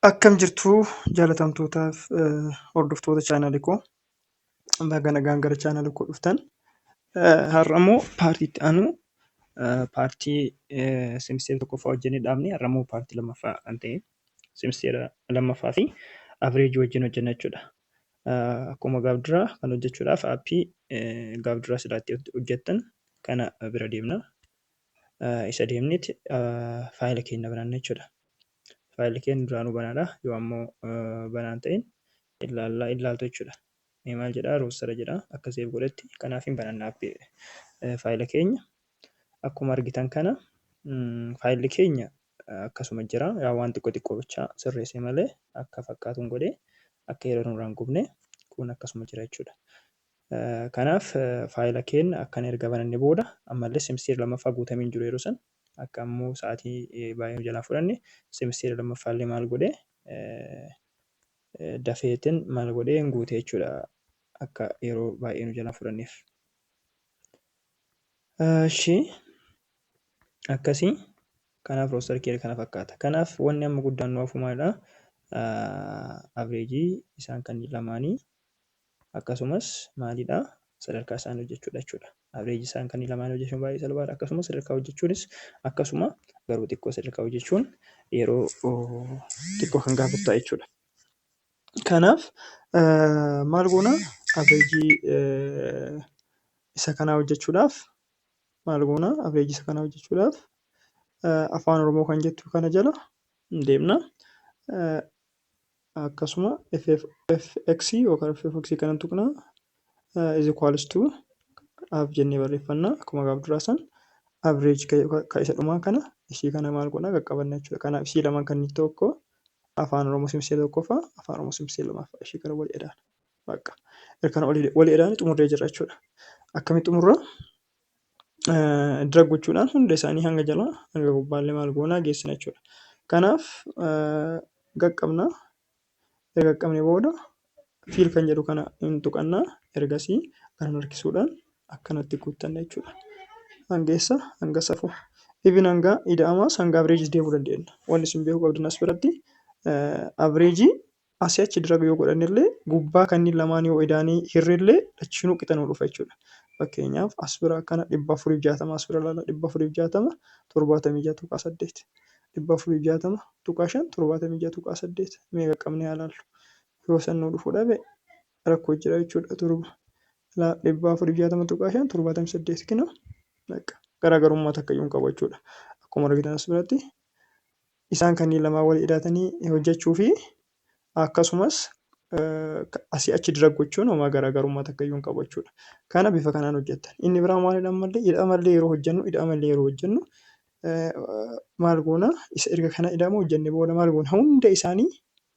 Akkam jirtuu jaalatamtootaaf hordoftoota chaanalii koo baga nagaan gara chaanalii koo dhuftan. Har'ammoo paartii itti aanu paartii simisteera tokkoffaa wajjin dhaabne har'ammoo paartii lammaffaa kan ta'e simisteera lammaffaa fi averejii wajjin hojjenna jechuudha. Akkuma gaaf duraa kan hojjechuudhaaf aappii gaaf duraa silaatti hojjettan kana bira deemna. Isa deemneeti faayila keenya bananna jechuudha. Faayilli keenya duraanuu banaadha. Yoo ammoo banaan ta'in ilaaltu jechuudha. Maal jedhaa roostara jedhaa akka seef godhetti kanaaf hin bananna faayila keenya. Akkuma argitan kana faayilli keenya akkasuma jira. Yaa waan xiqqoo bichaa sirreesse malee akka fakkaatuun godhee akka yeroo nurraa hin gubne kun akkasuma jira jechuudha. Kanaaf faayila keenya akkan erga bananne booda ammallee simisteera lammaffaa guutamee hin jiru yeroo san akka ammoo sa'aatii baay'ee jalaa fudhanne simisteera lammaffaallee maal godhee dafeetiin maal godhee hin guute jechuudha akka yeroo baay'ee nu jalaa fudhanneef. Akkasii kanaaf roostara keenya kana fakkaata. Kanaaf wanni amma guddaan nu hafu maalidhaa? Averejii isaan kan lamaanii akkasumas maalidhaa? Sadarkaa isaanii hojjechuudha jechuudha. Averejii isaan kan lamaan hojjechuun baay'ee salphaadha. Akkasumas sadarkaa hojjechuunis akkasuma garuu xiqqoo sadarkaa hojjechuun yeroo xiqqoo kan gaafatu ta'a jechuudha. Kanaaf maal goona averejii isa kanaa hojjechuudhaaf maal goona averejii isa kanaa hojjechuudhaaf afaan oromoo kan jettu kana jala deemna. Akkasuma fx yookaan ffx kanan tuqnaa is equals to af jennee barreeffannaa akkuma gaaf duraa san average ka isa dhumaa kana ishii kana maal godhaa qaqqabanna jechuudha. Kanaaf ishii lamaan kan inni tokko afaan oromoo simisteera tokkoffaa afaan oromoo simisteera lammaffaa ishii kana walii edaan bakka kana walii edaan xumurree jira jechuudha. Akkamitti xumurra dira gochuudhaan hunda isaanii hanga jalaa hanga gubbaallee maal goonaa geessina jechuudha. Kanaaf qaqqabnaa erga qaqqabne booda fiil kan jedhu kana hin tuqannaa ergasii kan harkisuudhaan akkanatti guuttanna jechuudha. Hangeessa hanga safuu even hanga ida'amaas hanga averejii deemuu dandeenya. Wanni isin beekuu qabdan as biratti averejii asii achi dira yoo godhannillee gubbaa kanneen lamaan yoo idaanii hirrillee lachinuu qixa nuu dhufa jechuudha. Fakkeenyaaf as bira akkana 460 as bira ilaala 460 76 tuqaa 8 460 tuqaa 5 76 tuqaa 8 mee qaqqabnee haa ilaallu. Yoo san nuu dhufuu dhabe rakkoo jira jechuudha. 460 tuqaa 5 78 kina garaagarummaa takka iyyuu hin qabu jechuudha. Akkuma argitan as biratti isaan kanneen lamaan wal hidhatanii hojjechuu fi akkasumas asii achi dira gochuun homaa garaagarummaa takka iyyuu hin qabu jechuudha. Kana bifa kanaan hojjettan. Inni biraa maalidha ammallee hidhamallee yeroo hojjennu maal goona isa erga kana hidhama hojjenne booda maal goona hunda isaanii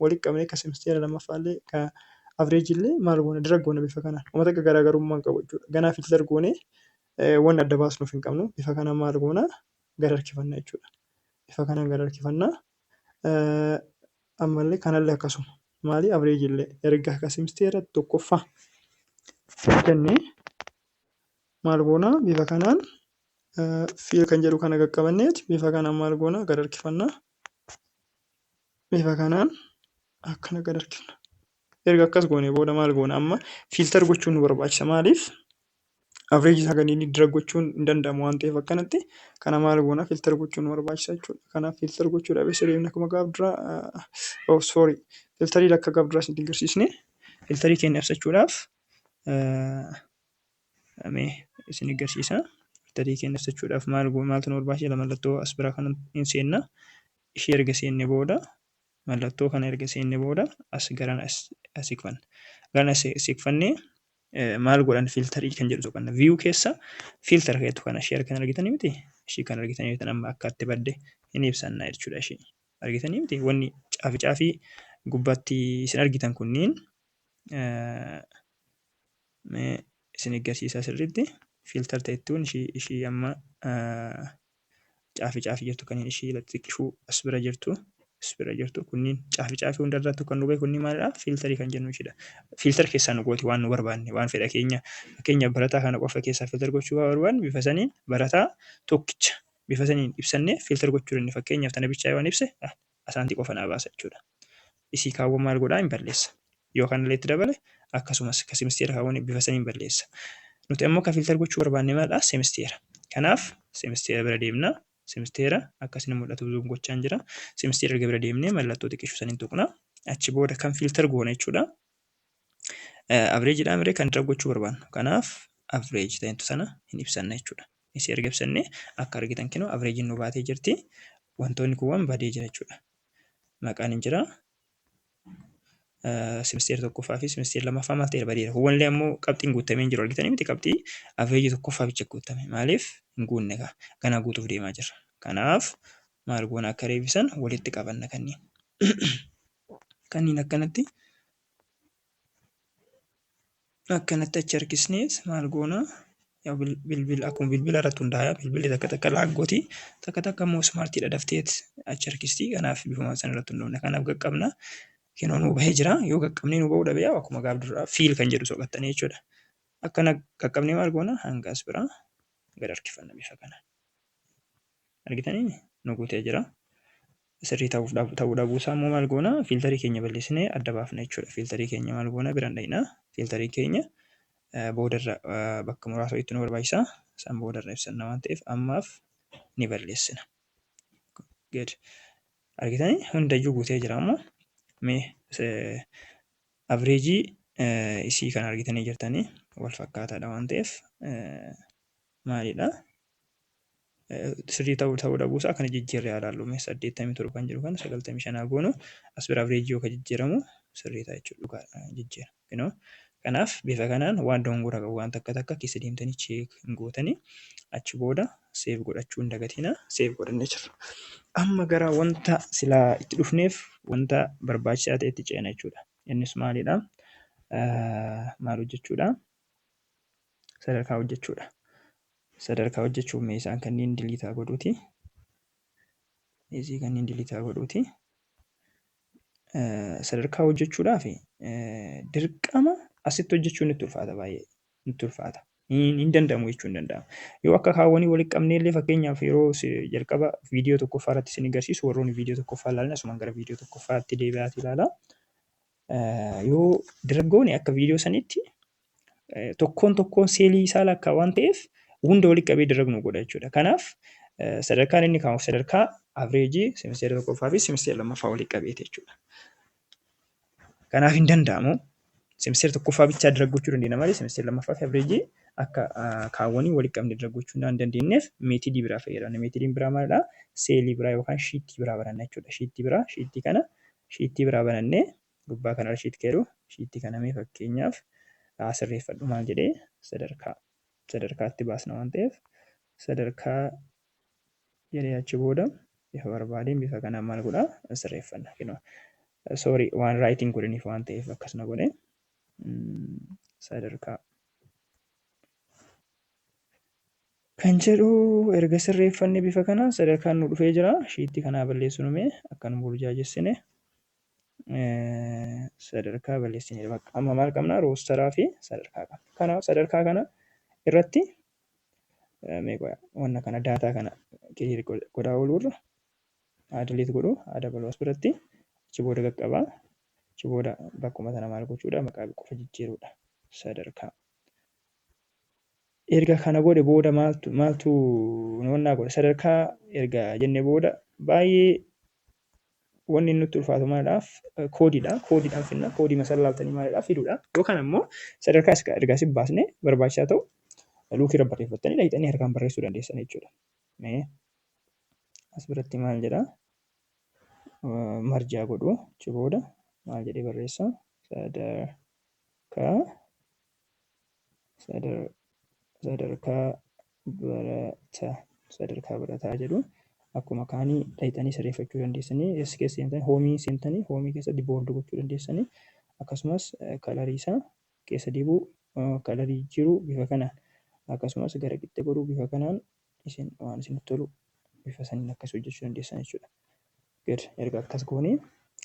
walitti qabnee akka simisteera lammaffaallee ka averejillee maal goona dira goona bifa kanaan homaa takka garaagarummaa hin qabu jechuudha. Ganaa filter goonee waan adda baasnuuf hin qabnu bifa kanaan maal goona gara harkifannaa jechuudha. Bifa kanaan gara harkifannaa ammallee kanallee akkasuma maali averejillee erga akka simisteera tokkoffaa jennee maal goona bifa kanaan fiil kan jedhu kana qaqqabanneeti bifa kanaan maal goona gara harkifannaa bifa kanaan akkana gara harkifna. Erga akkas goonee booda maal goona amma fiiltar gochuun nu barbaachisa maaliif? Averejii isaa kanneen dira gochuun hin danda'amu waan ta'eef akkanatti kana maal goona fiiltar gochuun nu barbaachisa jechuudha. Kanaaf fiiltar gochuudhaaf isa deemna akkuma gaaf duraa fiiltarii akka gaaf duraa isin agarsiisne fiiltarii keenya ibsachuudhaaf isin agarsiisa. Fiiltarii keenya ibsachuudhaaf maaltu nu barbaachisa mallattoo as biraa kana hin seenna. Ishee erga seenne booda mallattoo kana erga seenne booda as garana as siqfanna. Garana siqfannee maal godhan fiiltarii kan jedhu tuqanna. Viyuu keessa fiiltara keetu kana ishee kan argitanii miti? Ishee kan argitanii miti amma akka itti badde hin ibsanna jechuudha ishee. Argitanii miti? Wanni caafii gubbaatti isin argitan kunniin isin agarsiisaa sirriitti fiiltar ta'ettuun ishee amma caafii jirtu kan ishee xiqqishuu as bira jirtu kunniin caafii hundarratti kan nu beeku kunniin maalidhaa? Fiiltarii kan jennu isheedha. Fiiltar keessaa nu gooti waan nu barbaanne waan fedha keenya fakkeenyaaf barataa kana qofa keessaa fiiltar gochuu barbaanne bifa saniin barataa tokkicha bifa saniin ibsannee fiiltar gochuu dandeenya. Fakkeenyaaf tana bichaa waan ibse asaantii qofa naa baasa jechuudha. isii kaawwan maal godhaa hin balleessa. Yoo kanallee itti dabale akkasumas ka semisteera kaawwan bifa saniin balleessa. Nuti ammoo ka filter gochuu barbaanne maalidhaa? Semisteera. Kanaaf semisteera bira deemnaa. Semisteera akkasiin mul'atu zoom gochaan jira. Semisteera erga bira deemnee mallattoo xiqqeessuu saniin tuqnaa. Achi booda kan filter goona jechuudha. Avreejiidhaan miree kan irra gochuu barbaannu. Kanaaf avreej ta'intu sana hin ibsanna jechuudha. Isii erga ibsannee akka argitan kinoo avreejiin nu baatee jirti. Wantoonni kuuwwan badee jira jechuudha. Maqaan hin jiraa. Semisteera tokkoffaa fi semisteera lammaffaa maal ta'eera badeera. Kuuwwanillee ammoo qabxiin guutamee hin jiru argitanii miti qabxii avreejii tokkoffaa bicha guutame. Maaliif hin guunne egaa ganaa guutuuf deemaa jirra. Kanaaf maal goona akka reebisan walitti qabanna kanneen. Kanneen akkanatti achi harkisnees maal goona bilbila akkuma bilbila irratti hundaa'aa bilbilli takka laangooti takka immoo smaartiidha dafteet achi harkistii kanaaf bifuma sana irratti hundoofne kanaaf qaqqabna kinoo nu bahee jira yoo qaqqabnee nu bahuu dhabe akkuma gaaf duraa fiil kan jedhu soqattanii jechuudha. Akkana qaqqabnee maal goona hanga as biraa gad harkifanna bifa kanaan. Argitanii nu guutee jira. Sirrii ta'uu dhabuusaa immoo maal goona fiiltarii keenya balleessinee adda baafna jechuudha. Fiiltarii keenya maal goona biraan dha'inaa fiiltarii keenya boodarra bakka muraasa itti nu barbaachisa. San boodarra ibsanna waan ta'eef ammaaf ni balleessina. Argitanii hundayyuu guutee jira ammoo mee avreejii isii kan argitanii jirtanii wal fakkaataadha waan ta'eef maalidhaa? Sirrii ta'uu dhabuusaa kana jijjiirree ilaallu 87 kan jiru kana 95 goonu as bira avreejii yoo ka jijjiiramu sirrii ta'a jechuudha jijjiira. Kanaaf bifa kanaan waan dongora qabu waan takka keessa deemtanii cheek hin gootanii achi booda seef godhachuu hin dagatinaa seef godhannee jirra. Amma gara wanta silaa itti dhufneef wanta barbaachisaa ta'etti ceena jechuudha. Innis maalidhaa? Maal hojjechuudha? Sadarkaa hojjechuudha. Sadarkaa hojjechuuf mee isaan kanneen diliitaa godhuuti. Isii kanneen diliitaa godhuuti. Sadarkaa hojjechuudhaaf dirqama asitti hojjechuun itti ulfaata baay'ee itti ulfaata. Hin danda'amu jechuu hin danda'amu. Yoo akka kaawwanii walitti qabnee illee fakkeenyaaf yeroo jalqaba viidiyoo tokkoffaa irratti isin agarsiisu warroonni viidiyoo tokkoffaa ilaalan asumaan gara viidiyoo tokkoffaatti deebi'aati ilaala. Yoo dargaggoonni akka viidiyoo sanitti tokkoon seelii isaa lakkaa waan ta'eef hunda walitti qabee daragnu godha jechuudha. Kanaaf sadarkaan inni kaa'u sadarkaa avreejii semisteera tokkoffaa fi semisteera lammaffaa walitti qabeeti jechuudha. Kanaaf hin danda'amu. Semisteera tokkoffaa bichaa daraggachuu dandeenya malee semisteera lammaffaa fi avreejii akka kaawwanii walitti qabnee daraggachuu hin dandeenyeef meetidii biraa fayyadamna. Meetidiin biraa maalidhaa? Seelii biraa yookaan shiitii biraa bananna jechuudha. Shiitii biraa banannee gubbaa kanarra shiitii keeru shiitii kana mee fakkeenyaaf sirreeffadhu maal jedhee sadarkaatti baasna waan ta'eef sadarkaa jedhee achi booda bifa barbaadeen bifa kanaan maal godhaa sirreeffanna. Sorry waan raayitiin godhaniif waan ta'eef akkasuma godhee sadarkaa kan jedhu erga sirreeffanne bifa kanaan sadarkaan nu dhufee jira. Shiitii kanaa balleessu nume akka nu burjaajessine sadarkaa balleessinee amma maal qabnaa roostaraa fi sadarkaa qabna. Kanaaf sadarkaa kana irratti wanna kana daataa kana kiliir godhaa oolurra adiliit godhu dabaluu as biratti achi booda qaqqabaa achi booda bakkuma sana maal gochuudha maqaa qofa jijjiiruudha sadarkaa. Erga kana godhe booda maaltu wannaa godhe sadarkaa erga jenne booda baay'ee wanni nutti ulfaatu maalidhaaf koodiidha. Koodiidhaan finna koodii masallaaltanii maalidhaaf fiduudha. Yookaan ammoo sadarkaa ergaas baasnee barbaachisaa ta'u luukii irra barreeffattanii dhaqxanii harkaan barreessuu dandeessan jechuudha. As biratti maal jedhaa? Marjaa godhu achi booda maal jedhee barreessaa? Sadarkaa barataa jedhu akkuma kaanii dhaqxanii sirreeffachuu dandeessanii as keessa seentanii hoomii keessatti boordi gochuu dandeessanii akkasumas kalarii isaa keessa dibuu kalarii jiru bifa kanaan akkasumas gara qixxee godhuu bifa kanaan waan isinitti tolu bifa saniin akkas hojjechuu dandeessan jechuudha. Erga akkas goonee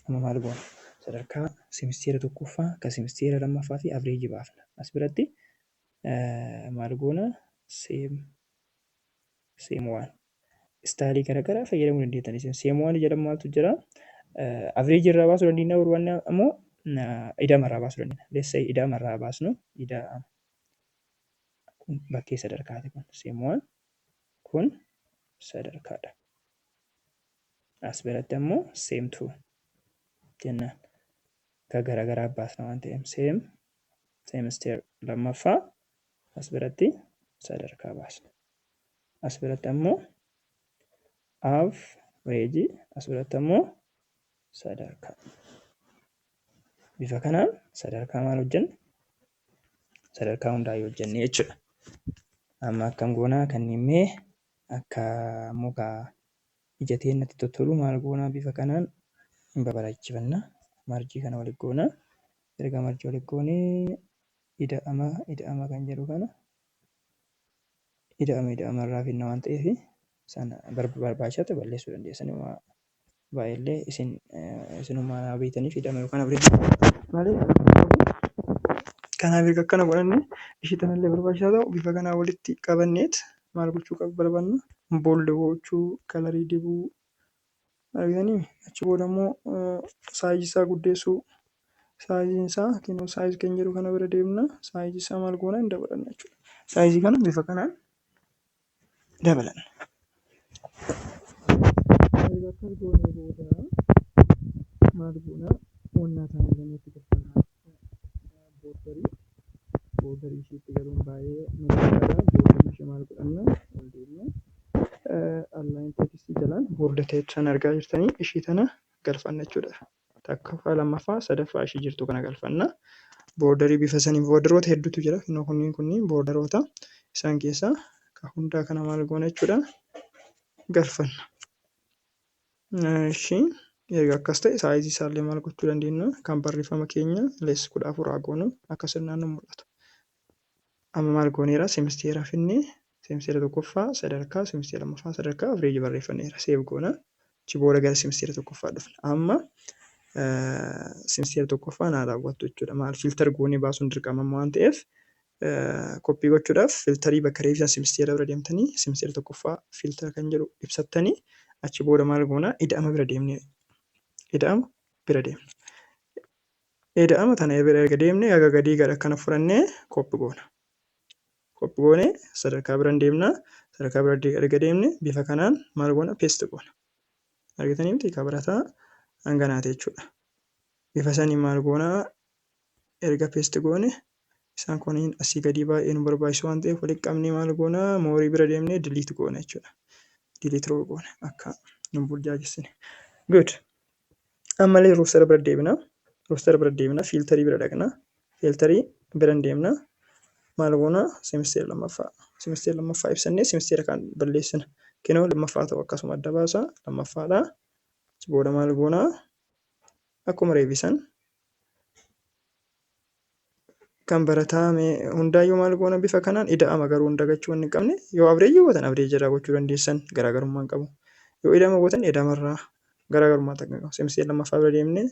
amma maal goona? Sadarkaa semisteera tokkoffaa kan semisteera lammaffaa fi avreejii baafna. As biratti maal goona? Seem waan istaayilii garaagaraa fayyadamuu dandeettanii. Seem waan jedhamu maaltu jira? Average irraa baasuu dandeenya barbaanne ammoo ida'ama irraa baasuu dandeenya. Let's say ida'ama irraa baasnu kun bakkee sadarkaati kun seemuwaan kun sadarkaadha. As biratti ammoo seemtuu jennaan. Kan garaagaraa baasna waan ta'eef seemisteer lammaffaa as biratti sadarkaa baasna. As biratti ammoo average as biratti ammoo sadarkaa. Bifa kanaan sadarkaa maal hojjenna? Sadarkaa hundaa'ee hojjennee jechuudha. Amma akkam goonaa kanneen mee akka mukaa ija teenyatti tottolu maal goonaa bifa kanaan hin babalachiifannaa. Marjii kana walitti goonaa. Erga marjii walitti goonee ida'ama kan jedhu kana ida'ama irraa finna waan ta'eef sana barbaachate balleessuu dandeessan baay'ee isinummaa naa beektaniif ida'ama yookaan average malee kanaaf erga akkana godhanne ishee tanallee barbaachisaa ta'u bifa kanaa walitti qabanneet maal gochuu barbaanna boolde gochuu kalarii dibuu argitanii achi booda immoo saayizii isaa guddeessuu saayiziin isaa kennu saayizii kan jedhu kana bira deemna saayizii isaa maal goona hin dabalanna jechuudha. Saayizii kana bifa kanaan dabalanna. Erga akkas goonee booda maal goona onnaa isaa illee galfannaa boordarii isheetti galuun baay'ee miidhagaadha. Boordarii ishee maal godhanna ol deemna online tekstii jalaan boorda ta'etu san argaa jirtanii ishee tana galfanna jechuudha. Takkaffaa lammaffaa sadaffaa ishee jirtu kana galfanna. Boordarii bifa saniin boordaroota hedduutu jira. Kunniin boordaroota isaan keessaa kan hundaa kana maal goona jechuudha galfanna. Ishee erga akkas ta'e saayizii isaallee maal gochuu dandeenya kan barreeffama keenya lees 14 haa goonu akka sirnaan nu mul'atu. Amma maal gooneera seemisteera finnee seemisteera tokkoffaa sadarkaa seemisteera lammaffaa sadarkaa average barreeffanneera seef goona. Achi booda gara seemisteera tokkoffaa dhufna. Amma seemisteera tokkoffaa naa daawwattu jechuudha. Maal filtar goonee baasuun dirqama waan ta'eef koppii gochuudhaaf filtarii bakka reefisa seemisteera bira deemtanii seemisteera tokkoffaa filtar kan jedhu ibsattanii achi booda maal goona ida'ama bira deemnee ida'ama tana erga deemnee haga gadii gara kana furannee koppii goona. Koppii goonee sadarkaa bira deemna. Sadarkaa bira erga deemne bifa kanaan maal goona peest goona. Argitanii miti kan barataa hanganaati jechuudha. Bifa sanii maal goona erga peest goone isaan kuniin asii gadii baay'ee nu barbaachisu waan ta'eef walitti qabnee maal goona moorii bira deemnee diliit goona jechuudha. Diliit roo goona akka nu burjaajessine. Good. Ammallee roostara bira deemna. Roostara bira deemna fiiltarii bira dhaqna. Fiiltarii bira deemna. Maal goona seemisteera lammaffaa ibsannee seemisteera kan balleessina. Kenoo lammaffaa ta'u akkasuma adda baasa lammaffaadha. Achi booda maal goona akkuma reebisan kan barataa hundaayyuu maal goona bifa kanaan ida'ama garuu hunda gachuu hin qabne yoo average gootan average irraa gochuu dandeessan garaagarummaa hin qabu. Yoo ida'ama gootan ida'amarraa garaagarummaa takka qabu. Seemisteera lammaffaa bira deemnee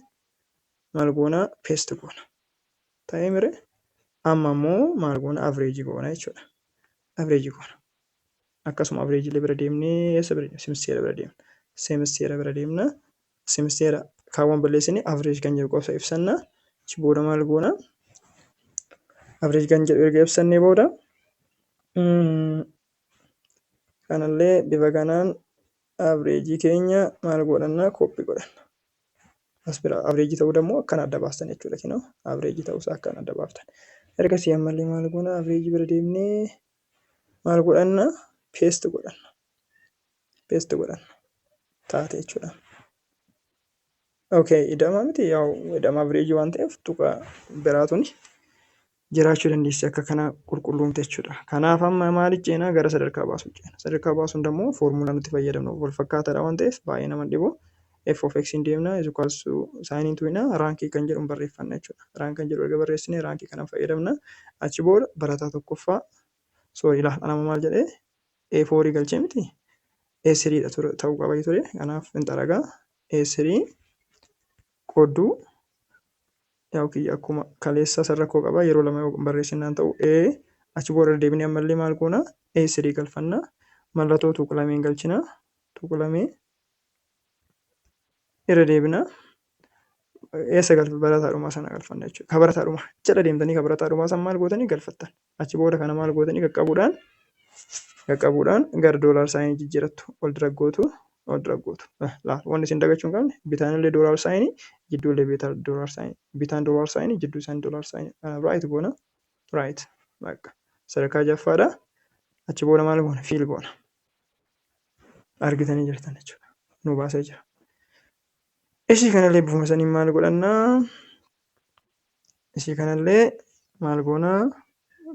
maal goona peest goona. Ta'ee mire amma immoo maal goona average goona jechuudha. Average goona. Akkasuma average illee bira deemnee seemisteera bira deemna. Seemisteera bira deemna. Seemisteera kaawwan balleessine average kan jedhu qofa ibsanna. Achi booda maal goona average kan jedhu erga ibsannee booda kanallee bifa kanaan average keenya maal godhanna koppii godhanna. As bira average ta'uu immoo akkana adda baastan jechuudha. Kinoo average ta'uusaa akkana adda baaftan. Ergasii ammallee maal goona average bira deemnee maal godhanna peest godhanna. Peest godhanna taate jechuudha. Okay, ida'ama miti yaa'u ida'ama average waan ta'eef tuqa biraatuni jiraachuu dandeessi akka kana qulqulloomte jechuudha. Kanaaf amma maaliif ceenaa gara sadarkaa baasuu ceena. Sadarkaa baasuun immoo foormulaa nuti fayyadamnu wal fakkaataadha waan ta'eef baay'ee nama dhibu. F of x hin deemna is equals to saayiniin tu'ina raankii kan jedhu barreeffanna jechuudha. Raankii kan jedhu erga barreessine raankii kana fayyadamna. Achi booda barataa tokkoffaa ilaala nama maal jedhee A4 galchee miti A3 dha ta'uu qaba ture. Kanaaf hin xaragaa A3 qodduu yookiin akkuma kaleessa sarrakoo qaba yeroo lama barreessinaan ta'u achi booda deebinee ammallee maal goona A3 galfanna. Mallattoo tuqlameen galchina. Tuqlamee irra deebina. Eessa galfa barataadhuma sana galfanna jechuudha. Ka barataadhuma jala deemtanii ka barataadhuma sana maal gootanii galfattan. Achi booda kana maal gootanii qaqqabuudhaan gara doolaar saayinii jijjiirattu. Ol diraggootu. Laal wanni isin dagachuu hin qabne bitaan illee doolaar saayinii jidduu illee doolaar saayinii. Bitaan doolaar saayinii jidduu isaanii doolaar saayinii. Raayit goona. Raayit. Sadarkaa jaffaadha. Achi booda maal goona? Fiil goona. Argitanii jirtan jechuudha. Nu baasee jira. Ishii kanallee bifuma saniin maal godhannaa? Ishii kanallee maal goonaa?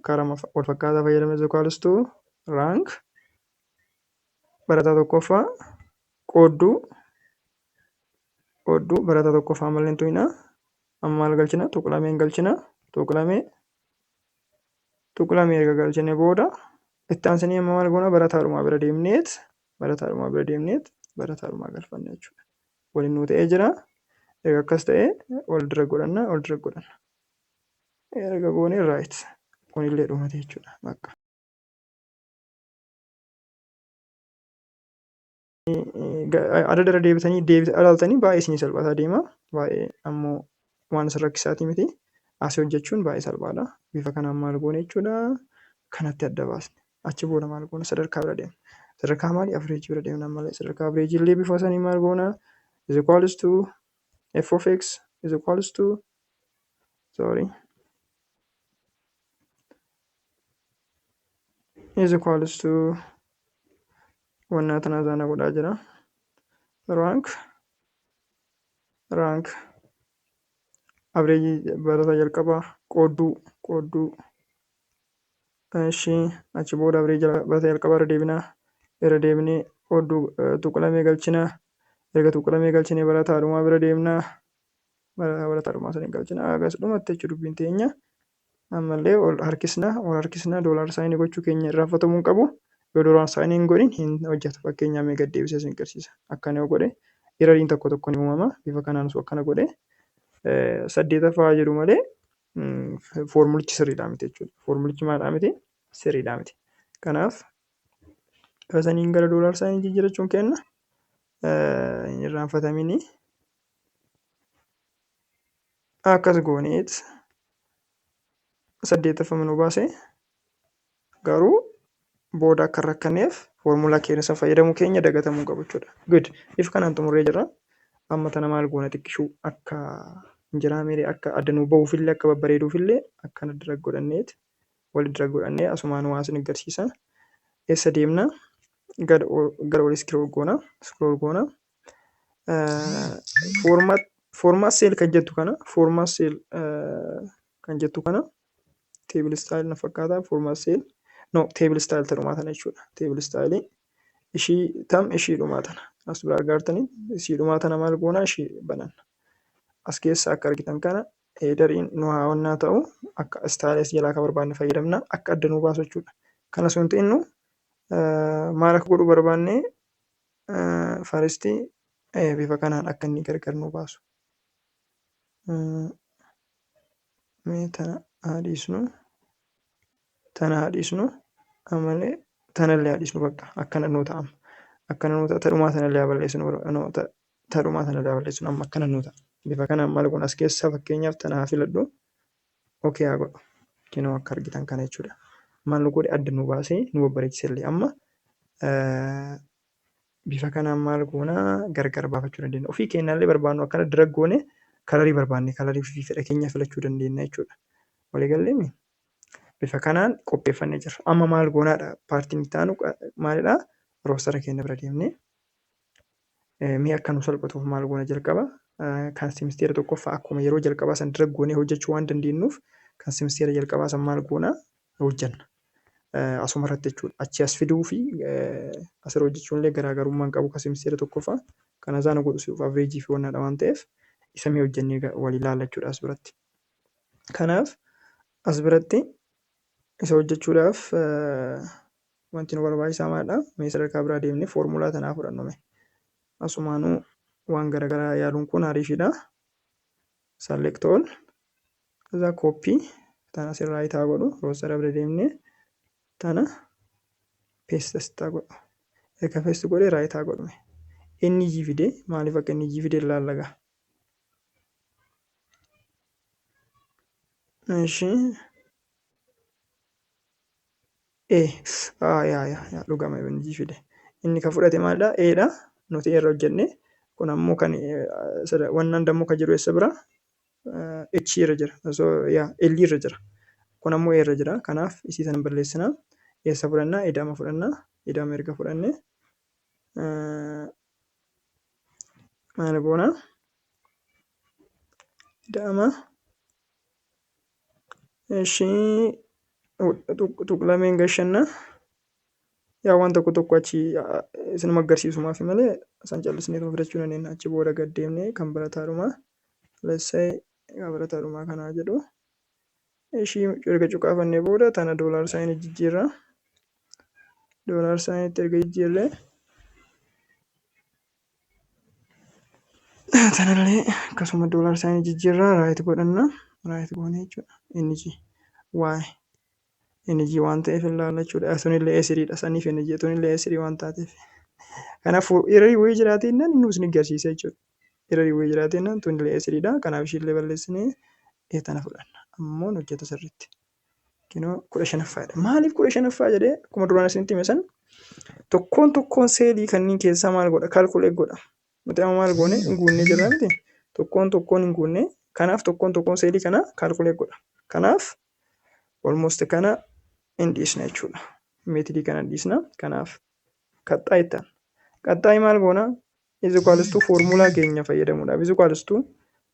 Karaa wal fakkaataa fayyadamee zookaalistuu raank barataa tokkoffaa qoodduu barataa tokkoffaa malee hin tuqinaa. Amma maal galchina? Tuqlameen galchina. Tuqlamee erga galchine booda itti aansanii amma maal goona? Barataadhumaa bira deemneet barataadhumaa galfanna jechuudha. Waliin nuu ta'ee jira. Erga akkas ta'e ol dira godhanna. Erga goonee raayit. Kunillee dhumate jechuudha. Adda dara deebitanii ilaaltanii baay'ee isinii salphataa deema. Baay'ee ammoo waan isin rakkisaati miti. Asii hojjechuun baay'ee salphaadha. Bifa kanaan maal goone jechuudha. Kanatti adda baasne. Achi booda maal goona? Sadarkaa bira deemna. Sadarkaa maalii? Averejii bira deemna malee. Sadarkaa averejii illee bifa sanii maal goona? Is equals to f of x is equals to wannaa tanaa zaana godhaa jira. Rank averejii barataa jalqabaa qoodduu ishii achi booda averejii barataa jalqabaa irra deebinee qoodduu tuqlamee galchinaa. Erga tuqlamee galchinee barataadhumaa bira deemnaa. Barataadhumaa sanii galchina. Agas dhumatti jechuudha dubbiin teenya. Ammallee ol harkisna doolaar saayinii gochuu keenya irraanfatamuu hin qabu. Yoo doolaar saayinii hin godhin hin hojjetu. Fakkeenyaaf mee gad deebisee isin agarsiisa. Akkana yoo godhe irrariin tokko ni uumama. Bifa kanaan osoo akkana godhe 8 jedhu malee foormulichi sirriidhaa miti jechuudha. Foormulichi maalidhaa miti? Sirriidhaa miti. Kanaaf bifa saniin gara doolaar saayinii jijjiirachuun kenna. Hin irraanfatamini. Akkas gooneet 8 nu baase garuu booda akka rakkanneef foormulaa keessa fayyadamuu keenya dagatamuu qabu jechuudha. Good. Bifa kanaan xumurree jirra. Amma tana maal goona xiqqishuu akka injiraamee akka adda nuu bahuufillee akka babbareeduufillee akkana dira godhanneet wal dira godhannee asumaan waa isin agarsiisa. Eessa deemna? Gara ol iskrool goona. Formaat seel kan jettu kana teebil istaayil na fakkaata. Formaat seel teebil istaayil ta'umaa tana jechuudha. Teebil istaayilii ishii dhumaa tana. As bira argaartanii ishii dhumaa tana maal goona? Ishii bananna. As keessa akka argitan kana heedariin nu haawwannaa ta'u akka istaayilii jalaa kan barbaanne fayyadamna. Akka adda nuu baasu jechuudha. Kana sun ta'innu maal akka godhuu barbaanne faristii bifa kanaan akka inni gargar nu baasu. Tana haadhiisnu amalee tanallee haadhiisnu bakka akkana nuu ta'ama. Akkana nuu ta'a ta'umaa tanallee balleessinu amma akkana nuu ta'a. Bifa kanaan maal goona? As keessa fakkeenyaaf tana haa filadhu. Okay haa godhu. Kinoo akka argitan kana jechuudha. Maal nu godhe? Adda nu baasee nu babbareechisellee amma bifa kanaan maal goonaa? Gargar baafachuu dandeenya. Ofii keenyallee barbaannu akkana dira goone kalarii barbaanne kalarii fi fedha keenya filachuu dandeenya jechuudha. Waliigallee bifa kanaan qopheeffannee jirra. Amma maal goonaadha? Paartiin itti aanu maalidhaa? Roostara keenya bira deemnee mi'a akka nu salphatuuf maal goona jalqaba? Kan simisteera tokkoffaa akkuma yeroo jalqabaa san dira goonee hojjechuu waan dandeenyuuf kan simisteera jalqabaa san maal goonaa? Hojjenna. Asuma irratti jechuudha. Achi as fiduu fi asirra hojjechuun illee garaagarummaa hin qabu kan simisteera tokkoffaa. Kana zaana godhuuf averejii fi wannaadha waan ta'eef isa mee hojjennee wal ilaalla jechuudha as biratti. Kanaaf as biratti isa hojjechuudhaaf wanti nu barbaachisaa maalidha? Mee sadarkaa biraa deemnee foormulaa tanaa fudhannu mee. Asumaanuu waan garaagaraa yaaduun kun ariifidha. Select all. Kaza copy tana asirraa itaa godhu roostara bira deemnee tana paste asittaa godhu. Erga paste godhee raayitaa godhume. inni ijii fide maaliif akka inni ijii fide ilaalla. Ishii yaa dhugama inni ijii fide. Inni kan fudhate maalidha? Eedha. Nuti irra hojjenne. Kun ammoo kan wannan dammoo kan jiru eessa bira? Echi irra jira. Elli irra jira. Kun ammoo irra jira. Kanaaf isii sana balleessina. Eessa fudhannaa? Ida'ama fudhannaa. Ida'ama erga fudhanne maal goona? Ida'ama ishii tuqlameen gashanna. Yaa waan tokko tokko achi isinuma agarsiisumaaf malee san callisnee fudhachuu dandeenya. Achi booda gad deemnee kan barataadhumaa. Lessee barataadhumaa kanaa jedhu. Ishii erga cuqaafannee booda tana doolaar saayinii jijjiirra. Doolaar saayiniitti erga jijjiirree tanallee akkasuma doolaar saayinii jijjiirraa raayit godhanna. Raayit goonee jechuudha. NG waan ta'eef ilaalla jechuudha. Sunillee esiriidha. Saniif NG tunillee esirii waan taateef. Kanaafuu irra wayii jiraatee innaan nuus ni agarsiisa jechuudha. Irra wayii jiraatee innaan tunillee esiriidha. Kanaaf ishiillee balleessinee tana fudhanna. Ammoo hojjeta sirriitti. Kinoo 15ffaadha. Maaliif 15ffaa jedhee akkuma duraan isinitti hime san tokkoon seelii kanneen keessaa maal godha? Kaalkuleet godha. Nuti amma maal goone hin guunnee jirra miti. Tokkoon hin guunnee. Kanaaf tokkoon seelii kana kaalkuleet godha. Kanaaf almost kana hin dhiisna jechuudha. Meetidii kana dhiisna. Kanaaf qaxxaayi ta'an. Qaxxaayi maal goona? Izuqaalistuu foormulaa keenya fayyadamuudhaaf. Izuqaalistuu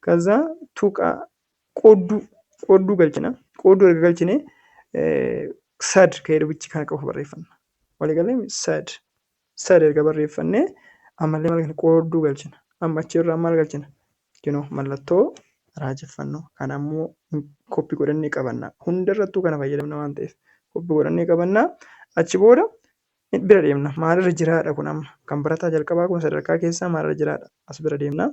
kazaa tuqaa qoodduu galchina. Qoodduu erga galchine sad ka'ee bichi kana qabu barreeffanna. Waliigalee sad erga barreeffannee ammallee maal qoodduu galchina. Amma achirraa maal galchina? Mallattoo raajeffannoo. Kan ammoo koppii godhannee qabanna. Hundarrattuu kana fayyadamna waan ta'eef koppii godhannee qabanna. Achi booda bira deemna. Maalirra jiraadha kun amma? Kan barataa jalqabaa kun sadarkaa keessaa maalirra jiraadha? As bira deemna.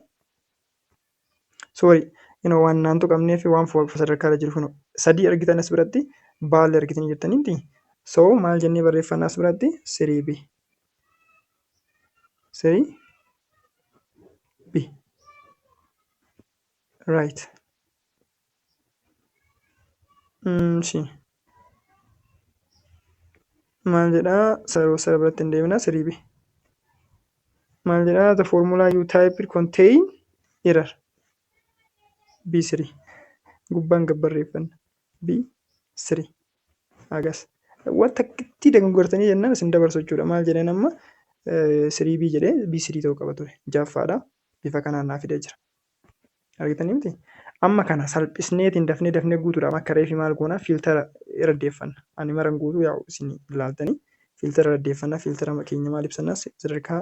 Waan naantu qabnee fi waan sadarkaa irra jiru kun sadii argitan as biratti baallee argitanii jirtaniiti. Maal jennee barreeffannaa as biratti? 3B. 3B. Right. Maal jedhaa? Sara biratti hin deemna 3B. Maal jedhaa? The formula you typed contain error. B3 gubbaan gabbarreeffanna B3 agas wanta itti dogongortanii jennaan isin dabarsu jechuudha. Maal jedheen amma 3B jedhee B3 ta'uu qaba ture. Jaffaadha. Bifa kanaan naa fidee jira. Argitanii miti? Amma kana salphisneetiin dafnee guutuudhaaf akka reefi maal goona filtara irra deeffanna. Ani maran guutuu yaa isin ilaaltanii filtara irra deeffanna. Filtara keenya maal ibsanna? Sadarkaa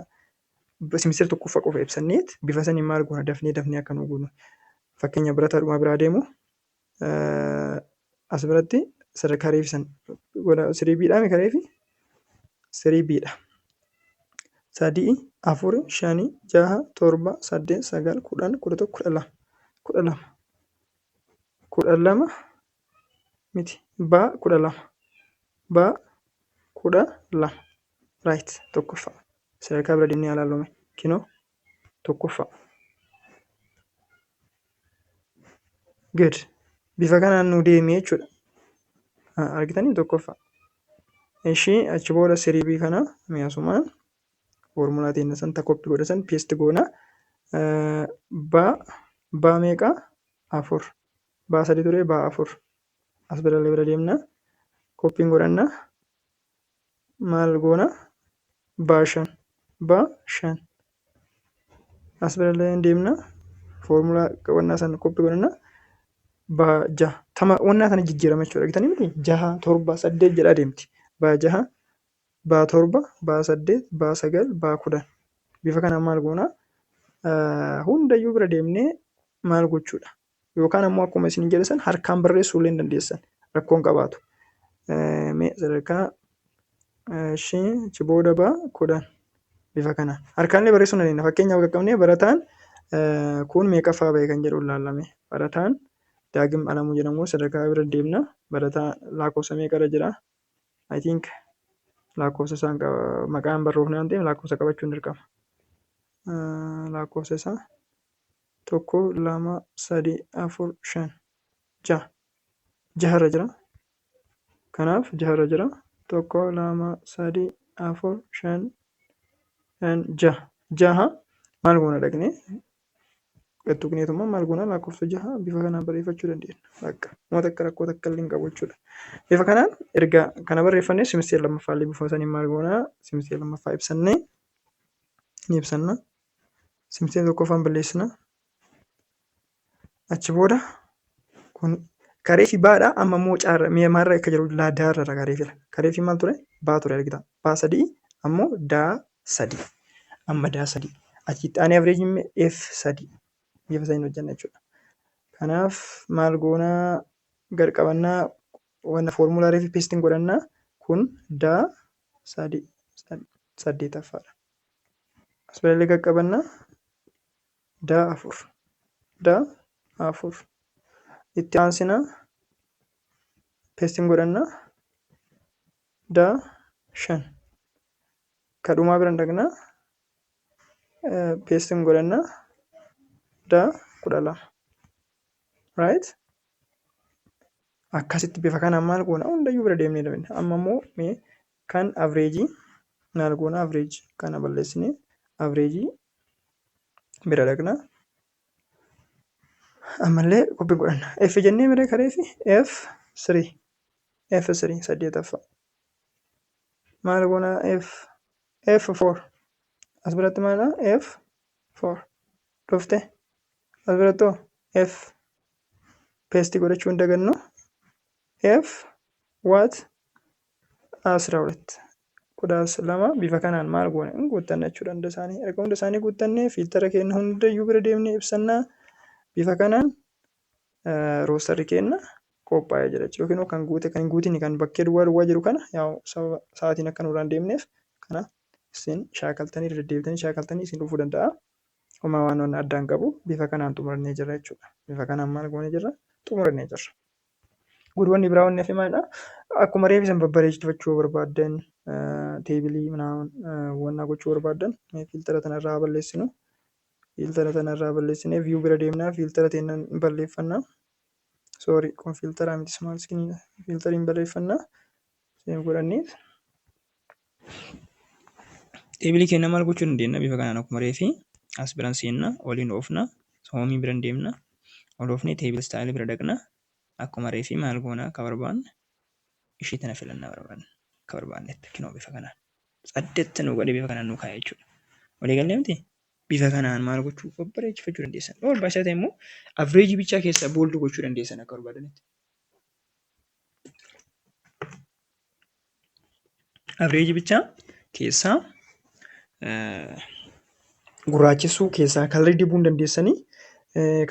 simsir tokkoffaa qofa ibsanneet bifa saniin maal goona dafnee akka nu guunu. Fakkeenya barataadhuma biraa deemu as biratti sadarkaa reefisan 3B'dhaa meeqa reefi? 3B'dha. 3, 4, 5, 6, 7, 8, 9, 10, 11, 12. 12 miti. Baa 12. Baa 12. Right. Tokkoffaa. Sadarkaa bira deemnee ilaallume. Kinoo tokkoffaa. Good. Bifa kanaan nu deemee jechuudha. Argitanii tokkoffaa. Ishii achi booda 3B kana mi'aasumaan foormulaa teenya san koppii godha san paste goona. Baa meeqa? 4. Baa 3 ture baa 4. As bira deemna. Koppiin godhanna. Maal goona? Baa 5. Baa 5. As bira deemna. Foormulaa qabannaa san koppii godhanna. Baa 6. Wannaa sana jijjiirama jechuudha. Argitanii miti? 6, 7, 8 jedhaa deemti. Baa 6, baa 7, baa 8, baa 9, baa 10. Bifa kanaan maal goona? Hundayyuu bira deemnee maal gochuudha? Yookaan ammoo akkuma isin jedhe san harkaan barreessuu illee dandeessan. Rakkoon qabaatu. Sadarkaa achi booda baa 10. Bifa kanaan. Harkaallee barreessuu dandeenya. Fakkeenyaaf qaqqabnee barataan kun meeqaffaa bahe kan jedhu ilaalame. Barataan Daagim Alamuu jedhamu sadarkaa bira deemna. Barataa lakkoofsa meeqarra jira? I think lakkoofsa isaan maqaan barreeffamne waan ta'eef lakkoofsa qabachuun dirqama. lakkoofsa isaa 1 2 3 4 5 6 jaharra jira. Kanaaf jaharra jira 1 2 3 4 5 6 jaha maal goona dhaqnee tuqneetuma maal goona lakkoofsa jaha bifa kanaan barreeffachuu dandeenya. Bakka waan akka rakkoo takka illee hin qabu jechuudha. Bifa kanaan erga kana barreeffannee simistee lammaffaa illee bifa saniin maal goona simistee lammaffaa ibsannee ni ibsanna. Simistee tokkoffaan balleessina. Achi booda kun karee fi baadha amma immoo maarra akka jiru daarra karee fila. Karee fi maal ture? Baa ture argita. Baa sadii ammoo daa sadii. Amma daa sadii. Achitti aanee averejii F sadii. Bifa saniin hojjenna jechuudha. Kanaaf maal goonaa gad qabannaa wanna foormulaa reefi peestiin godhannaa kun daa sadii saddeetaffaadha. As biratti gad qabannaa daa afur. Daa afur. Itti aansina peestiin godhannaa daa shan. Kadhumaa bira dhaqnaa peestiin godhannaa daa 12. Right? Akkasitti bifa kanaan maal goona hundayyuu bira deemnee dabinna. Amma immoo mee kan averejii maal goona averejii kana balleessinee averejii bira dhaqnaa. Ammallee koppii godhanna. F jennee miree karee fi F3 saddeetaffaa. Maal goona F4 as biratti maalidha F4 dhufte as birattoo F peestii godhachuu hin dagannu F what 12 12 bifa kanaan maal goone hin guuttanna jechuudha hunda isaanii. Erga hunda isaanii guuttannee fiiltara keenya hundayyuu bira deemnee ibsannaa. Bifa kanaan roostarri keenya qophaa'ee jira jechuudha. Yookiin kan guute kan hin guutine kan bakkee duwwaa jiru kana sababa sa'aatiin akka nurraan deemneef kana isin shaakaltanii deddeebitanii shaakaltanii isin dhufuu danda'a. Homaa waan addaan qabu bifa kanaan xumurannee jirra jechuudha. Bifa kanaan maal goonee jirra xumurannee jirra. Gudwanni biraa wanni hafe maalidha? Akkuma reebisan babbareechifachuu barbaaddan teebilii wannaa gochuu barbaaddan fiiltara kanarraa balleessinu. Fiiltara kanarraa balleessinee viyuu bira deemnaa fiiltara teennan balleeffannaa. Sorry kun fiiltara miti smaal iskiriinidha. Fiiltariin balleeffannaa. Seen godhanneet. Teebilii keenya maal gochuu dandeenya bifa kanaan akkuma reefi as biraan seennaa waliin oofna hoomii bira deemna ol oofnee teebil istaayilii bira dhaqna akkuma reefi maal goona akka barbaanne ishee tana filannaa barbaanne akka barbaannetti kinoo bifa kanaan saddeetti nu godhe bifa kanaan nu kaa'e jechuudha. Walii gallee miti bifa kanaan maal gochuu babbareechifachuu dandeessan. Yoo barbaachisaa ta'e immoo averejii bichaa keessaa booldu gochuu dandeessan akka barbaadanitti. Averejii bichaa keessaa gurraachessuu keessaa kalrii dibuun dandeessanii.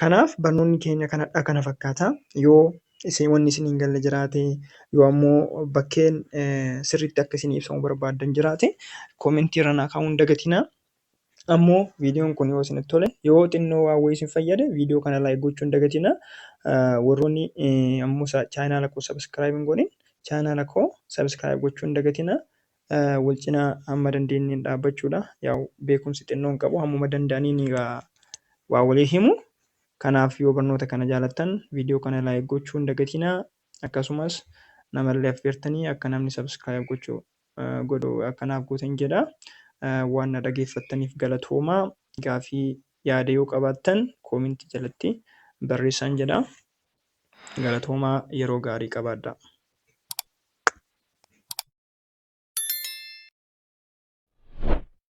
Kanaaf barnoonni keenya kanadha kana fakkaata. Yoo wanni isin hin galle jiraate yoo ammoo bakkeen sirriitti akka isin ibsamu barbaaddan jiraate koomentii irra naa kaa'uun dagatinaa. Ammoo viidiyoon kun yoo isinitti tole yoo xinnoo waan wayii isin fayyade viidiyoo kana laayik gochuun dagatinaa. Warroonni ammoo chaanaala koo sabiskiraayib hin godhin chaanaala koo sabiskiraayib gochuun dagatinaa. Wal cinaa hamma dandeenyeen dhaabbachuudha. Yaa'u beekumsi xinnoo hin qabu hammuma danda'aniin waa walii himu. Kanaaf yoo barnoota kana jaalattan viidiyoo kana laayik gochuun dagatinaa. Akkasumas namallee affeertanii akka namni sabiskiraayib godhu akkanaaf gootan jedha. Waan na dhageeffattaniif galatoomaa. Gaafii yaada yoo qabaattan koomentii jalatti barreessaa jedha. Galatoomaa yeroo gaarii qabaadhaa.